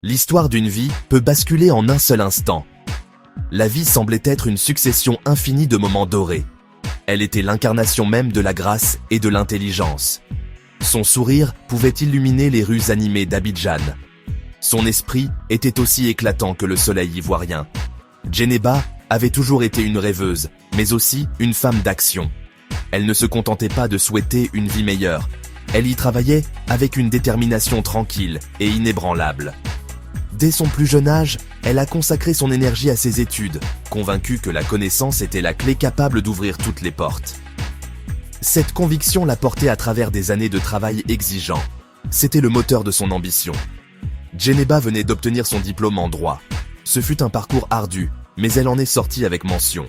L'histoire d'une vie peut basculer en un seul instant. La vie semblait être une succession infinie de moments dorés. Elle était l'incarnation même de la grâce et de l'intelligence. Son sourire pouvait illuminer les rues animées d'Abidjan. Son esprit était aussi éclatant que le soleil ivoirien. Djeneba avait toujours été une rêveuse, mais aussi une femme d'action. Elle ne se contentait pas de souhaiter une vie meilleure. Elle y travaillait avec une détermination tranquille et inébranlable. Dès son plus jeune âge, elle a consacré son énergie à ses études, convaincue que la connaissance était la clé capable d'ouvrir toutes les portes. Cette conviction l'a portée à travers des années de travail exigeant. C'était le moteur de son ambition. Djeneba venait d'obtenir son diplôme en droit. Ce fut un parcours ardu, mais elle en est sortie avec mention.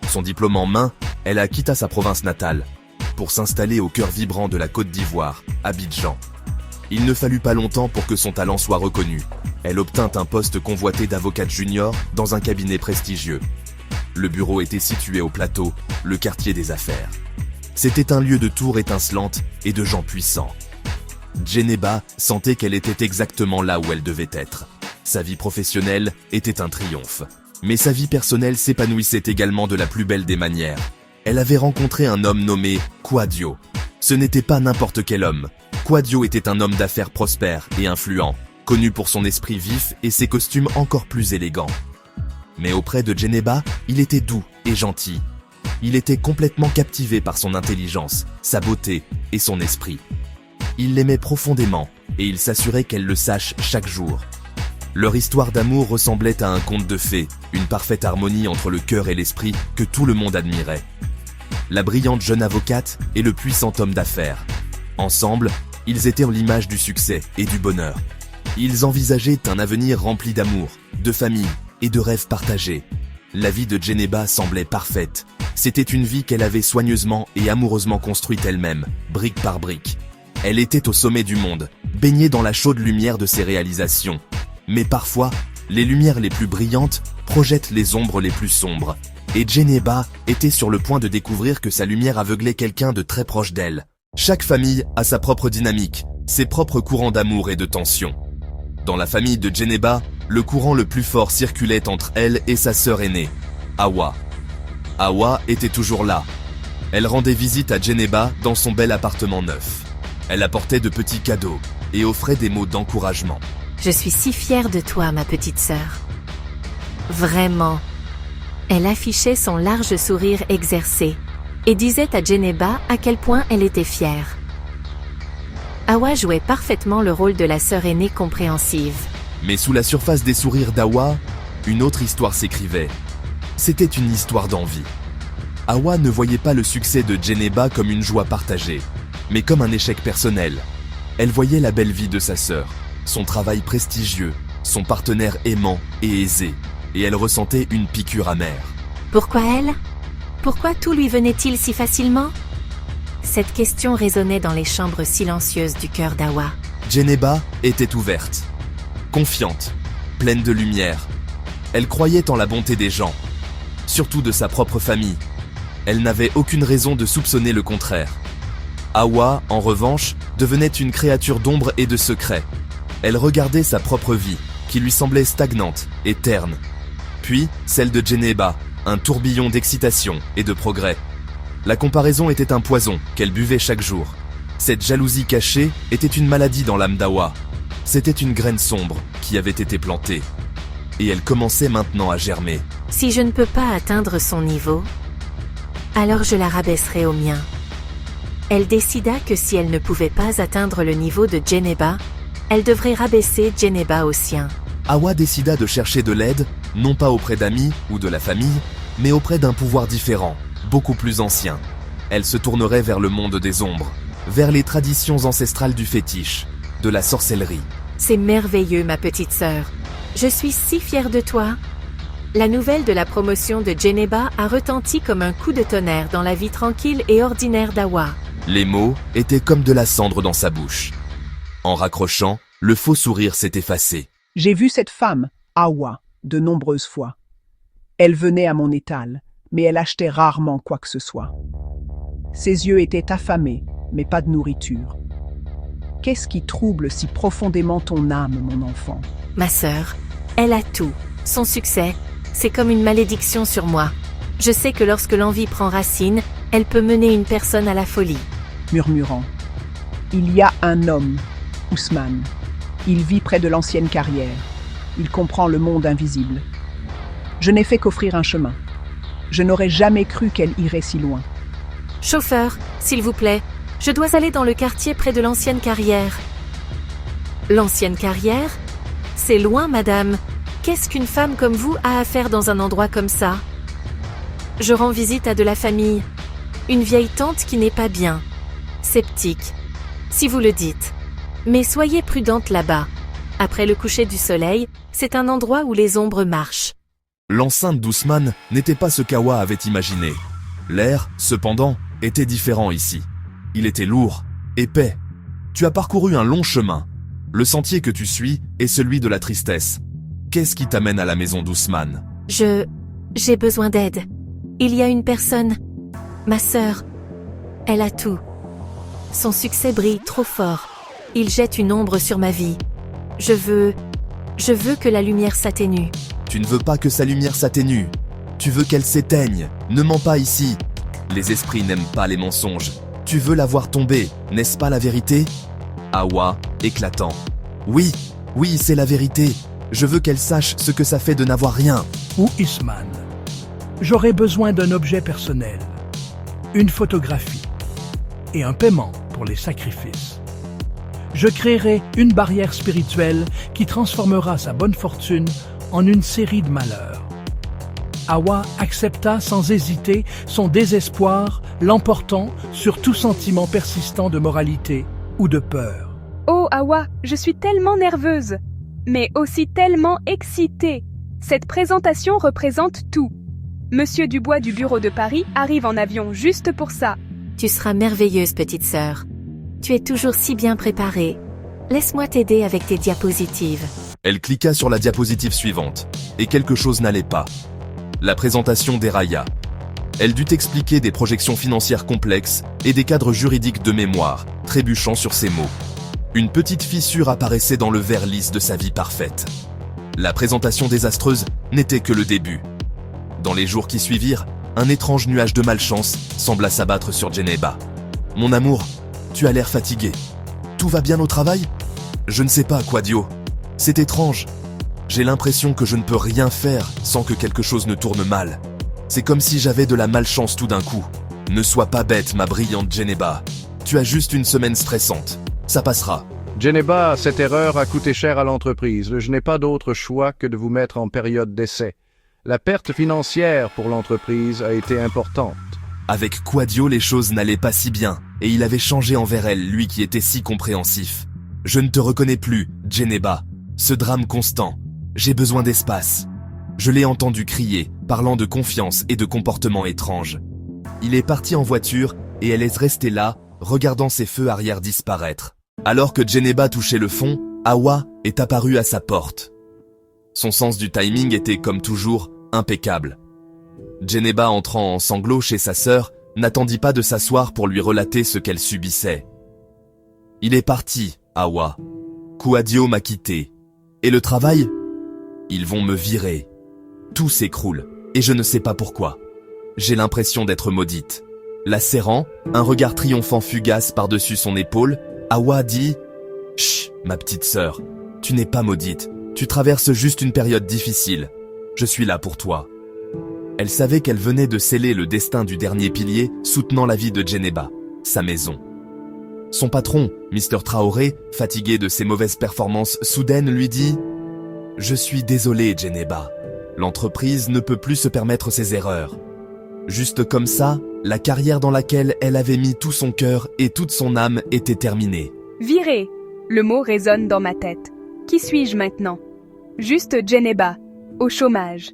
Son diplôme en main, elle a quitté sa province natale pour s'installer au cœur vibrant de la Côte d'Ivoire, Abidjan. Il ne fallut pas longtemps pour que son talent soit reconnu. Elle obtint un poste convoité d'avocate junior dans un cabinet prestigieux. Le bureau était situé au Plateau, le quartier des affaires. C'était un lieu de tours étincelantes et de gens puissants. Djeneba sentait qu'elle était exactement là où elle devait être. Sa vie professionnelle était un triomphe. Mais sa vie personnelle s'épanouissait également de la plus belle des manières. Elle avait rencontré un homme nommé Kouadio. Ce n'était pas n'importe quel homme. Kouadio était un homme d'affaires prospère et influent, connu pour son esprit vif et ses costumes encore plus élégants. Mais auprès de Djeneba, il était doux et gentil. Il était complètement captivé par son intelligence, sa beauté et son esprit. Il l'aimait profondément et il s'assurait qu'elle le sache chaque jour. Leur histoire d'amour ressemblait à un conte de fées, une parfaite harmonie entre le cœur et l'esprit que tout le monde admirait. La brillante jeune avocate et le puissant homme d'affaires. Ensemble, ils étaient l'image du succès et du bonheur. Ils envisageaient un avenir rempli d'amour, de famille et de rêves partagés. La vie de Djeneba semblait parfaite. C'était une vie qu'elle avait soigneusement et amoureusement construite elle-même, brique par brique. Elle était au sommet du monde, baignée dans la chaude lumière de ses réalisations. Mais parfois, les lumières les plus brillantes projettent les ombres les plus sombres. Et Djeneba était sur le point de découvrir que sa lumière aveuglait quelqu'un de très proche d'elle. Chaque famille a sa propre dynamique, ses propres courants d'amour et de tension. Dans la famille de Djeneba, le courant le plus fort circulait entre elle et sa sœur aînée, Hawa. Hawa était toujours là. Elle rendait visite à Djeneba dans son bel appartement neuf. Elle apportait de petits cadeaux et offrait des mots d'encouragement. Je suis si fière de toi, ma petite sœur. Vraiment. Elle affichait son large sourire exercé et disait à Djeneba à quel point elle était fière. Hawa jouait parfaitement le rôle de la sœur aînée compréhensive. Mais sous la surface des sourires d'Hawa, une autre histoire s'écrivait. C'était une histoire d'envie. Hawa ne voyait pas le succès de Djeneba comme une joie partagée, mais comme un échec personnel. Elle voyait la belle vie de sa sœur, son travail prestigieux, son partenaire aimant et aisé, et elle ressentait une piqûre amère. Pourquoi elle? Pourquoi tout lui venait-il si facilement? Cette question résonnait dans les chambres silencieuses du cœur d'Hawa. Djeneba était ouverte, confiante, pleine de lumière. Elle croyait en la bonté des gens, surtout de sa propre famille. Elle n'avait aucune raison de soupçonner le contraire. Hawa, en revanche, devenait une créature d'ombre et de secret. Elle regardait sa propre vie, qui lui semblait stagnante et terne. Puis, celle de Djeneba, un tourbillon d'excitation et de progrès. La comparaison était un poison qu'elle buvait chaque jour. Cette jalousie cachée était une maladie dans l'âme d'Hawa. C'était une graine sombre qui avait été plantée. Et elle commençait maintenant à germer. Si je ne peux pas atteindre son niveau, alors je la rabaisserai au mien. Elle décida que si elle ne pouvait pas atteindre le niveau de Djeneba, elle devrait rabaisser Djeneba au sien. Hawa décida de chercher de l'aide, non pas auprès d'amis ou de la famille, mais auprès d'un pouvoir différent, beaucoup plus ancien. Elle se tournerait vers le monde des ombres, vers les traditions ancestrales du fétiche, de la sorcellerie. C'est merveilleux, ma petite sœur. Je suis si fière de toi. La nouvelle de la promotion de Djeneba a retenti comme un coup de tonnerre dans la vie tranquille et ordinaire d'Hawa. Les mots étaient comme de la cendre dans sa bouche. En raccrochant, le faux sourire s'est effacé. J'ai vu cette femme, Hawa, de nombreuses fois. Elle venait à mon étal, mais elle achetait rarement quoi que ce soit. Ses yeux étaient affamés, mais pas de nourriture. Qu'est-ce qui trouble si profondément ton âme, mon enfant? Ma sœur, elle a tout. Son succès, c'est comme une malédiction sur moi. Je sais que lorsque l'envie prend racine, elle peut mener une personne à la folie. Murmurant. Il y a un homme, Ousmane. Il vit près de l'ancienne carrière. Il comprend le monde invisible. Je n'ai fait qu'offrir un chemin. Je n'aurais jamais cru qu'elle irait si loin. Chauffeur, s'il vous plaît, je dois aller dans le quartier près de l'ancienne carrière. L'ancienne carrière? C'est loin, madame. Qu'est-ce qu'une femme comme vous a à faire dans un endroit comme ça? Je rends visite à de la famille. Une vieille tante qui n'est pas bien. Sceptique. Si vous le dites. Mais soyez prudente là-bas. Après le coucher du soleil, c'est un endroit où les ombres marchent. L'enceinte d'Ousmane n'était pas ce qu'Awa avait imaginé. L'air, cependant, était différent ici. Il était lourd, épais. Tu as parcouru un long chemin. Le sentier que tu suis est celui de la tristesse. Qu'est-ce qui t'amène à la maison d'Ousmane? J'ai besoin d'aide. Il y a une personne, ma sœur. Elle a tout. Son succès brille trop fort. Il jette une ombre sur ma vie. Je veux que la lumière s'atténue. Tu ne veux pas que sa lumière s'atténue. Tu veux qu'elle s'éteigne. Ne mens pas ici. Les esprits n'aiment pas les mensonges. Tu veux la voir tomber, n'est-ce pas la vérité? Awa, éclatant. Oui, c'est la vérité. Je veux qu'elle sache ce que ça fait de n'avoir rien. Ou Ousmane. J'aurais besoin d'un objet personnel, une photographie et un paiement pour les sacrifices. Je créerai une barrière spirituelle qui transformera sa bonne fortune en une série de malheurs. Awa accepta sans hésiter son désespoir, l'emportant sur tout sentiment persistant de moralité ou de peur. Oh Awa, je suis tellement nerveuse, mais aussi tellement excitée. Cette présentation représente tout. Monsieur Dubois du bureau de Paris arrive en avion juste pour ça. Tu seras merveilleuse, petite sœur. Tu es toujours si bien préparée. Laisse-moi t'aider avec tes diapositives. Elle cliqua sur la diapositive suivante, et quelque chose n'allait pas. La présentation dérailla. Elle dut expliquer des projections financières complexes et des cadres juridiques de mémoire, trébuchant sur ces mots. Une petite fissure apparaissait dans le verre lisse de sa vie parfaite. La présentation désastreuse n'était que le début. Dans les jours qui suivirent, un étrange nuage de malchance sembla s'abattre sur Djeneba. « Mon amour, tu as l'air fatigué. Tout va bien au travail? Je ne sais pas, Quadio. C'est étrange. J'ai l'impression que je ne peux rien faire sans que quelque chose ne tourne mal. C'est comme si j'avais de la malchance tout d'un coup. Ne sois pas bête, ma brillante Djeneba. Tu as juste une semaine stressante. Ça passera. » Djeneba, cette erreur a coûté cher à l'entreprise. Je n'ai pas d'autre choix que de vous mettre en période d'essai. La perte financière pour l'entreprise a été importante. Avec Quadio, les choses n'allaient pas si bien, et il avait changé envers elle, lui qui était si compréhensif. « Je ne te reconnais plus, Djeneba. Ce drame constant. J'ai besoin d'espace. » Je l'ai entendu crier, parlant de confiance et de comportements étranges. Il est parti en voiture, et elle est restée là, regardant ses feux arrière disparaître. Alors que Djeneba touchait le fond, Awa est apparu à sa porte. Son sens du timing était, comme toujours, impeccable. Djeneba, entrant en sanglots chez sa sœur, n'attendit pas de s'asseoir pour lui relater ce qu'elle subissait. « Il est parti, Awa. Quadio m'a quitté. Et le travail? Ils vont me virer. Tout s'écroule, et je ne sais pas pourquoi. J'ai l'impression d'être maudite. » La serrant, un regard triomphant fugace par-dessus son épaule, Awa dit « Chut, ma petite sœur, tu n'es pas maudite. Tu traverses juste une période difficile. Je suis là pour toi. » Elle savait qu'elle venait de sceller le destin du dernier pilier soutenant la vie de Djeneba, sa maison. Son patron, Mr. Traoré, fatigué de ses mauvaises performances soudaines, lui dit « Je suis désolé, Djeneba. L'entreprise ne peut plus se permettre ses erreurs. » Juste comme ça, la carrière dans laquelle elle avait mis tout son cœur et toute son âme était terminée. Virer. Le mot résonne dans ma tête. Qui suis-je maintenant? Juste Djeneba, au chômage.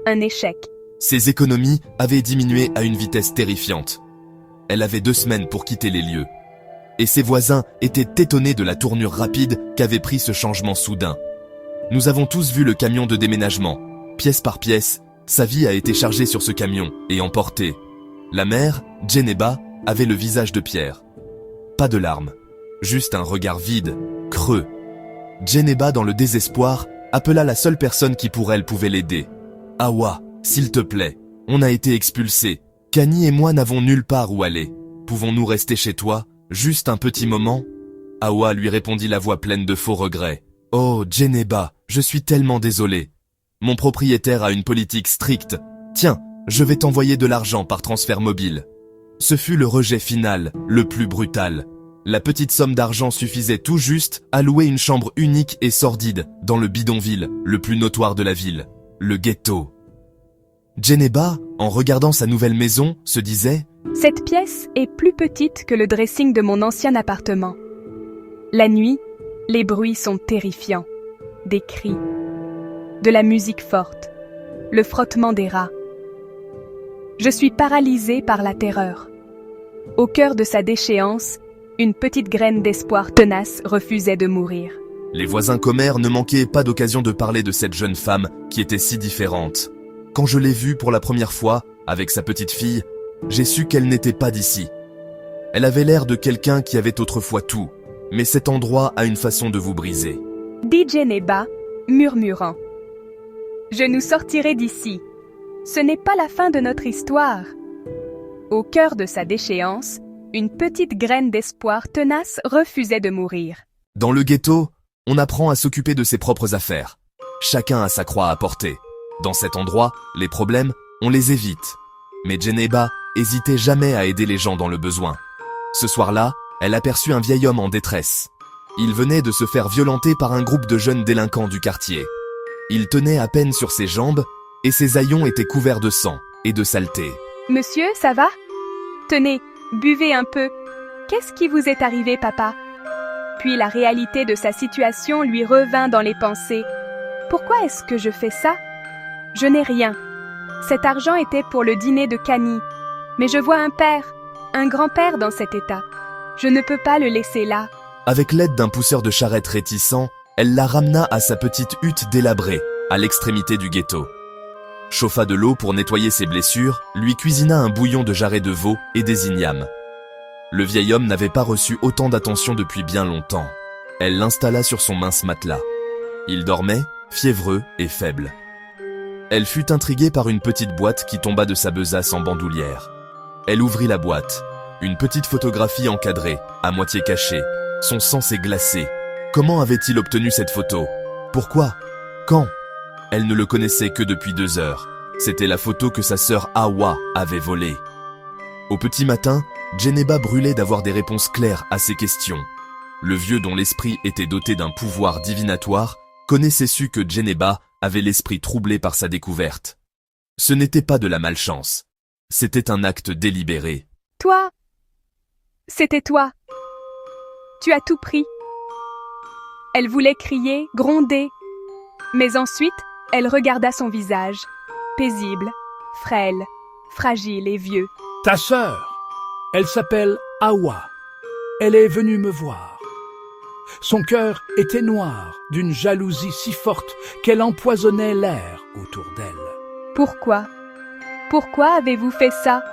Un échec. Ses économies avaient diminué à une vitesse terrifiante. Elle avait 2 semaines pour quitter les lieux. Et ses voisins étaient étonnés de la tournure rapide qu'avait pris ce changement soudain. Nous avons tous vu le camion de déménagement. Pièce par pièce, sa vie a été chargée sur ce camion et emportée. La mère, Djeneba, avait le visage de pierre. Pas de larmes. Juste un regard vide, creux. Djeneba, dans le désespoir, appela la seule personne qui pour elle pouvait l'aider. « Hawa, s'il te plaît, on a été expulsés. Kani et moi n'avons nulle part où aller. Pouvons-nous rester chez toi, juste un petit moment ?» Hawa lui répondit la voix pleine de faux regrets. « Oh, Djeneba, je suis tellement désolé. Mon propriétaire a une politique stricte. Tiens, je vais t'envoyer de l'argent par transfert mobile. » Ce fut le rejet final, le plus brutal. La petite somme d'argent suffisait tout juste à louer une chambre unique et sordide dans le bidonville, le plus notoire de la ville, le ghetto. Djeneba, en regardant sa nouvelle maison, se disait « Cette pièce est plus petite que le dressing de mon ancien appartement. La nuit, les bruits sont terrifiants. Des cris, de la musique forte, le frottement des rats. Je suis paralysée par la terreur. Au cœur de sa déchéance, une petite graine d'espoir tenace refusait de mourir. » Les voisins commères ne manquaient pas d'occasion de parler de cette jeune femme qui était si différente. Quand je l'ai vue pour la première fois, avec sa petite fille, j'ai su qu'elle n'était pas d'ici. Elle avait l'air de quelqu'un qui avait autrefois tout, mais cet endroit a une façon de vous briser. Dit Djeneba, murmurant. « Je nous sortirai d'ici. Ce n'est pas la fin de notre histoire. » Au cœur de sa déchéance, une petite graine d'espoir tenace refusait de mourir. Dans le ghetto, on apprend à s'occuper de ses propres affaires. Chacun a sa croix à porter. Dans cet endroit, les problèmes, on les évite. Mais Djeneba hésitait jamais à aider les gens dans le besoin. Ce soir-là, elle aperçut un vieil homme en détresse. Il venait de se faire violenter par un groupe de jeunes délinquants du quartier. Il tenait à peine sur ses jambes, et ses haillons étaient couverts de sang et de saleté. « Monsieur, ça va? Tenez, buvez un peu. Qu'est-ce qui vous est arrivé, papa ?» Puis la réalité de sa situation lui revint dans les pensées. « Pourquoi est-ce que je fais ça? Je n'ai rien. Cet argent était pour le dîner de Kani. Mais je vois un père, un grand-père dans cet état. Je ne peux pas le laisser là. » Avec l'aide d'un pousseur de charrette réticent, elle la ramena à sa petite hutte délabrée, à l'extrémité du ghetto. Chauffa de l'eau pour nettoyer ses blessures, lui cuisina un bouillon de jarret de veau et des ignames. Le vieil homme n'avait pas reçu autant d'attention depuis bien longtemps. Elle l'installa sur son mince matelas. Il dormait, fiévreux et faible. Elle fut intriguée par une petite boîte qui tomba de sa besace en bandoulière. Elle ouvrit la boîte. Une petite photographie encadrée, à moitié cachée. Son sang s'est glacé. Comment avait-il obtenu cette photo? Pourquoi? Quand? Elle ne le connaissait que depuis 2 heures. C'était la photo que sa sœur Hawa avait volée. Au petit matin, Djeneba brûlait d'avoir des réponses claires à ses questions. Le vieux, dont l'esprit était doté d'un pouvoir divinatoire, connaissait su que Djeneba avait l'esprit troublé par sa découverte. Ce n'était pas de la malchance. C'était un acte délibéré. « Toi, c'était toi. Tu as tout pris. » Elle voulait crier, gronder. Mais ensuite, elle regarda son visage, paisible, frêle, fragile et vieux. « Ta sœur, elle s'appelle Hawa. Elle est venue me voir. Son cœur était noir d'une jalousie si forte qu'elle empoisonnait l'air autour d'elle. »« Pourquoi? Pourquoi avez-vous fait ça?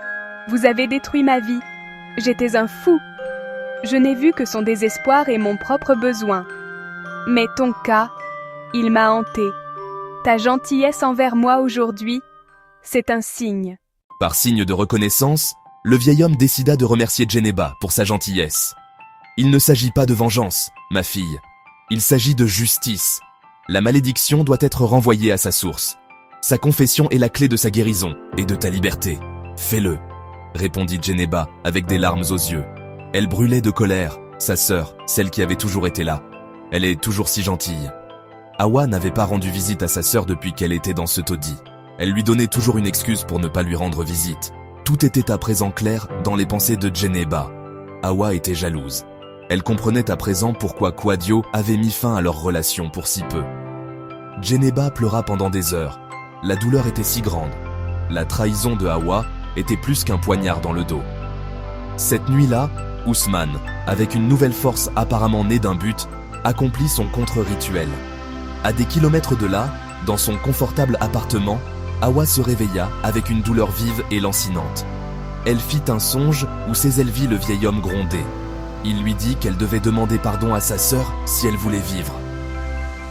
Vous avez détruit ma vie. J'étais un fou. Je n'ai vu que son désespoir et mon propre besoin. Mais ton cas, il m'a hanté. Ta gentillesse envers moi aujourd'hui, c'est un signe. » Par signe de reconnaissance, le vieil homme décida de remercier Djeneba pour sa gentillesse. Il ne s'agit pas de vengeance, ma fille. Il s'agit de justice. La malédiction doit être renvoyée à sa source. Sa confession est la clé de sa guérison et de ta liberté. Fais-le, répondit Djeneba avec des larmes aux yeux. Elle brûlait de colère, sa sœur, celle qui avait toujours été là. Elle est toujours si gentille. Hawa n'avait pas rendu visite à sa sœur depuis qu'elle était dans ce taudis. Elle lui donnait toujours une excuse pour ne pas lui rendre visite. Tout était à présent clair dans les pensées de Djeneba. Hawa était jalouse. Elle comprenait à présent pourquoi Kwadio avait mis fin à leur relation pour si peu. Djeneba pleura pendant des heures. La douleur était si grande. La trahison de Hawa était plus qu'un poignard dans le dos. Cette nuit-là, Ousmane, avec une nouvelle force apparemment née d'un but, accomplit son contre-rituel. À des kilomètres de là, dans son confortable appartement, Hawa se réveilla avec une douleur vive et lancinante. Elle fit un songe où ses ailes vit le vieil homme gronder. Il lui dit qu'elle devait demander pardon à sa sœur si elle voulait vivre.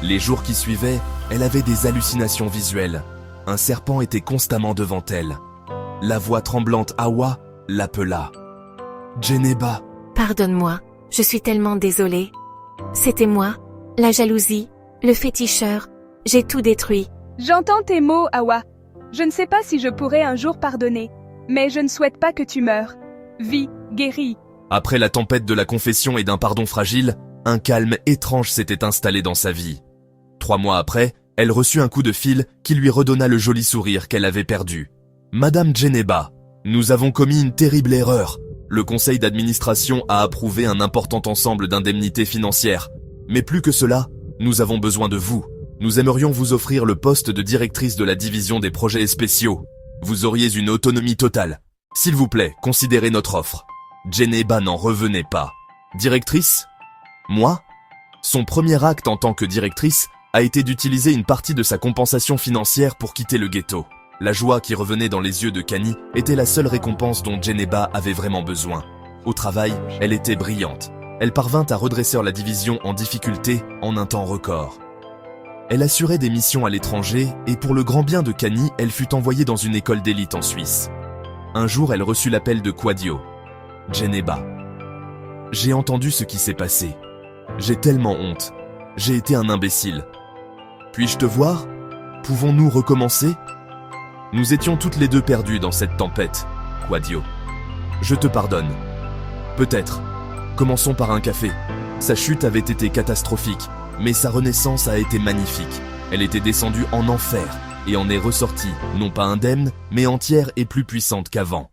Les jours qui suivaient, elle avait des hallucinations visuelles. Un serpent était constamment devant elle. La voix tremblante Hawa l'appela. Djeneba. Pardonne-moi, je suis tellement désolée. C'était moi, la jalousie, le féticheur, j'ai tout détruit. J'entends tes mots, Hawa. Je ne sais pas si je pourrai un jour pardonner, mais je ne souhaite pas que tu meures. Vis, guéris. Après la tempête de la confession et d'un pardon fragile, un calme étrange s'était installé dans sa vie. 3 mois après, elle reçut un coup de fil qui lui redonna le joli sourire qu'elle avait perdu. Madame Djeneba, nous avons commis une terrible erreur. Le conseil d'administration a approuvé un important ensemble d'indemnités financières. Mais plus que cela, nous avons besoin de vous. Nous aimerions vous offrir le poste de directrice de la division des projets spéciaux. Vous auriez une autonomie totale. S'il vous plaît, considérez notre offre. Djeneba n'en revenait pas. Directrice ? Moi ? Son premier acte en tant que directrice a été d'utiliser une partie de sa compensation financière pour quitter le ghetto. La joie qui revenait dans les yeux de Kani était la seule récompense dont Djeneba avait vraiment besoin. Au travail, elle était brillante. Elle parvint à redresser la division en difficulté en un temps record. Elle assurait des missions à l'étranger et pour le grand bien de Kani, elle fut envoyée dans une école d'élite en Suisse. Un jour, elle reçut l'appel de Quadio. Djeneba. J'ai entendu ce qui s'est passé. J'ai tellement honte. J'ai été un imbécile. Puis-je te voir ? Pouvons-nous recommencer ? Nous étions toutes les deux perdues dans cette tempête, Quadio. Je te pardonne. Peut-être. Commençons par un café. Sa chute avait été catastrophique, mais sa renaissance a été magnifique. Elle était descendue en enfer et en est ressortie, non pas indemne, mais entière et plus puissante qu'avant.